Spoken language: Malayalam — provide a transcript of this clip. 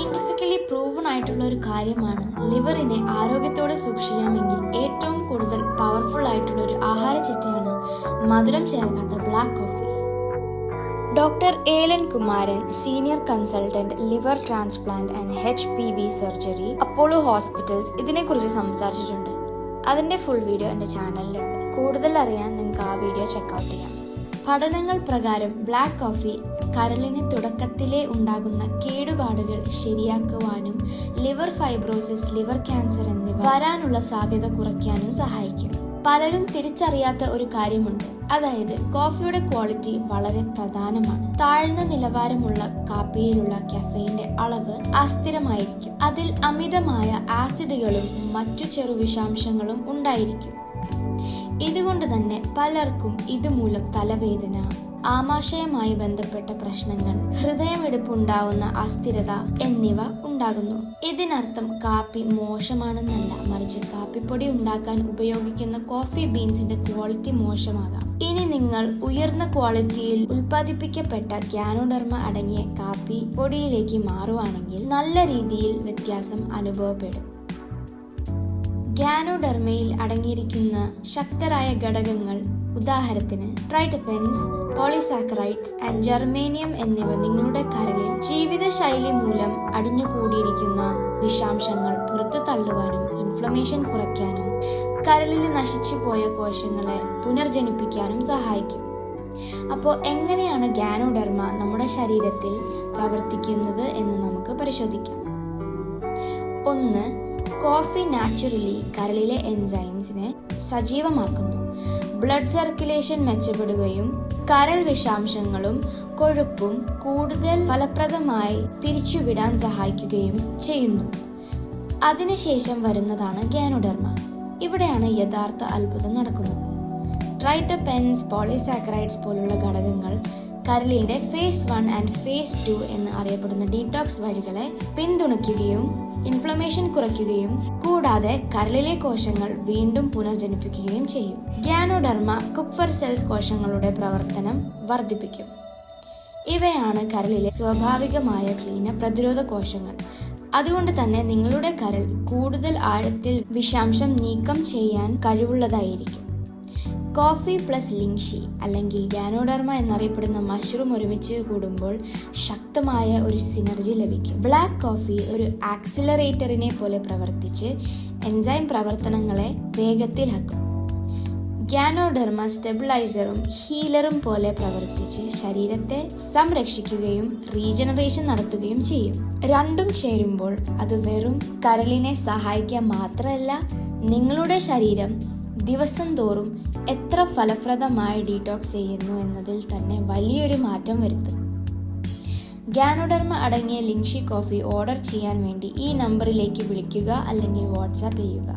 സയന്റിഫിക്കലി പ്രൂവൺ ആയിട്ടുള്ള ഒരു കാര്യമാണ് ലിവറിനെ ആരോഗ്യത്തോടെ സൂക്ഷിക്കണമെങ്കിൽ ഏറ്റവും കൂടുതൽ പവർഫുൾ ആയിട്ടുള്ള ഒരു ആഹാര ചിട്ടയാണ് മധുരം ചേർക്കാത്ത black coffee. Doctor Elan Kumaran, senior consultant liver transplant and HPV surgery, Apollo hospitals, ഇതിനെക്കുറിച്ച് സംസാരിച്ചിട്ടുണ്ട്. അതിന്റെ ഫുൾ വീഡിയോ എന്റെ ചാനലിലുണ്ട്. കൂടുതൽ അറിയാൻ നിങ്ങൾക്ക് ആ വീഡിയോ ചെക്കൗട്ട് ചെയ്യാം. പഠനങ്ങൾ പ്രകാരം ബ്ലാക്ക് കോഫി കരളിന് തുടക്കത്തിലേ ഉണ്ടാകുന്ന കേടുപാടുകൾ ശരിയാക്കുവാനും ലിവർ ഫൈബ്രോസിസ്, ലിവർ ക്യാൻസർ എന്നിവ വരാനുള്ള സാധ്യത കുറയ്ക്കാനും സഹായിക്കും. പലരും തിരിച്ചറിയാത്ത ഒരു കാര്യമുണ്ട്, അതായത് കോഫിയുടെ ക്വാളിറ്റി വളരെ പ്രധാനമാണ്. താഴ്ന്ന നിലവാരമുള്ള കാപ്പിയിലുള്ള കഫീന്റെ അളവ് അസ്ഥിരമായിരിക്കും. അതിൽ അമിതമായ ആസിഡുകളും മറ്റു ചെറുവിഷാംശങ്ങളും ഉണ്ടായിരിക്കും. ഇതുകൊണ്ട് തന്നെ പലർക്കും ഇതുമൂലം തലവേദന, ആമാശയവുമായി ബന്ധപ്പെട്ട പ്രശ്നങ്ങൾ, ഹൃദയമിടിപ്പുണ്ടാവുന്ന അസ്ഥിരത എന്നിവ ഉണ്ടാകുന്നു. ഇതിനർത്ഥം കാപ്പി മോശമാണെന്നല്ല, മറിച്ച് കാപ്പിപ്പൊടി ഉണ്ടാക്കാൻ ഉപയോഗിക്കുന്ന കോഫി ബീൻസിന്റെ ക്വാളിറ്റി മോശമാകാം. ഇനി നിങ്ങൾ ഉയർന്ന ക്വാളിറ്റിയിൽ ഉൽപ്പാദിപ്പിക്കപ്പെട്ട ഗ്യാനോഡെർമ അടങ്ങിയ കാപ്പി പൊടിയിലേക്ക് മാറുവാണെങ്കിൽ നല്ല രീതിയിൽ വ്യത്യാസം അനുഭവപ്പെടും. ഗ്യാനോഡെർമയിൽ അടങ്ങിയിരിക്കുന്ന ശക്തരായ ഘടകങ്ങൾ, ഉദാഹരണത്തിന് ട്രൈറ്റെർപെൻസ്, പോളിസാക്കറൈഡ്സ് ആൻഡ് ജർമേനിയം എന്നിവ നിങ്ങളുടെ കരളിൽ ജീവിതശൈലി മൂലം അടിഞ്ഞുകൂടിയിരിക്കുന്ന വിഷാംശങ്ങൾ പുറത്തു തള്ളുവാനും ഇൻഫ്ലമേഷൻ കുറയ്ക്കാനും കരളിൽ നശിച്ചുപോയ കോശങ്ങളെ പുനർജനിപ്പിക്കാനും സഹായിക്കും. അപ്പോൾ എങ്ങനെയാണ് ഗ്യാനോഡെർമ നമ്മുടെ ശരീരത്തിൽ പ്രവർത്തിക്കുന്നത് എന്ന് നമുക്ക് പരിശോധിക്കാം. 1. കോഫി നാച്ചുറലി കരളിലെ എൻസൈംസിനെ സജീവമാക്കുന്നു. ബ്ലഡ് സർക്കുലേഷൻ മെച്ചപ്പെടുകയും കരൾ വിഷാംശങ്ങളും കൊഴുപ്പും കൂടുതൽ ഫലപ്രദമായി പിരിച്ചുവിടാൻ സഹായിക്കുകയും ചെയ്യുന്നു. അതിനുശേഷം വരുന്നതാണ് ഗ്യാനോഡെർമ. ഇവിടെയാണ് യഥാർത്ഥ അത്ഭുതം നടക്കുന്നത്. ട്രൈറ്റെർപെൻസ്, പോളിസാക്കറൈഡ്സ് പോലുള്ള ഘടകങ്ങൾ കരളിന്റെ ഫേസ് 1 ആൻഡ് ഫേസ് 2 എന്ന് അറിയപ്പെടുന്ന ഡീടോക്സ് വഴികളെ പിന്തുണയ്ക്കുകയും ഇൻഫ്ലമേഷൻ കുറയ്ക്കുകയും കൂടാതെ കരളിലെ കോശങ്ങൾ വീണ്ടും പുനർജനിപ്പിക്കുകയും ചെയ്യും. ഗ്യാനോഡെർമ കുപ്ഫർ സെൽസ് കോശങ്ങളുടെ പ്രവർത്തനം വർദ്ധിപ്പിക്കും. ഇവയാണ് കരളിലെ സ്വാഭാവികമായ പ്രതിരോധ കോശങ്ങൾ. അതുകൊണ്ട് തന്നെ നിങ്ങളുടെ കരൾ കൂടുതൽ ആഴത്തിൽ വിഷാംശം നീക്കം ചെയ്യാൻ കഴിവുള്ളതായിരിക്കും. കോഫി പ്ലസ് ലിങ്ഷി അല്ലെങ്കിൽ ഗ്യാനോഡെർമ എന്നറിയപ്പെടുന്ന മഷ്റൂം ഒരുമിച്ച് കൂടുമ്പോൾ ശക്തമായ ഒരു സിനർജി ലഭിക്കും. ബ്ലാക്ക് കോഫി ഒരു ആക്സിലറേറ്ററിനെ പോലെ പ്രവർത്തിച്ച് എൻസൈം പ്രവർത്തനങ്ങളെ വേഗത്തിലാക്കും. ഗ്യാനോഡെർമ സ്റ്റെബിലൈസറും ഹീലറും പോലെ പ്രവർത്തിച്ച് ശരീരത്തെ സംരക്ഷിക്കുകയും റീജനറേഷൻ നടത്തുകയും ചെയ്യും. രണ്ടും ചേരുമ്പോൾ അത് വെറും കരളിനെ സഹായിക്കാൻ മാത്രമല്ല, നിങ്ങളുടെ ശരീരം ദിവസം തോറും എത്ര ഫലപ്രദമായി ഡീടോക്സ് ചെയ്യുന്നു എന്നതിൽ തന്നെ വലിയൊരു മാറ്റം വരുത്തും. ഗ്യാനോഡെർമ അടങ്ങിയ ലിങ്ഷി കോഫി ഓർഡർ ചെയ്യാൻ വേണ്ടി ഈ നമ്പറിലേക്ക് വിളിക്കുക അല്ലെങ്കിൽ വാട്സാപ്പ് ചെയ്യുക.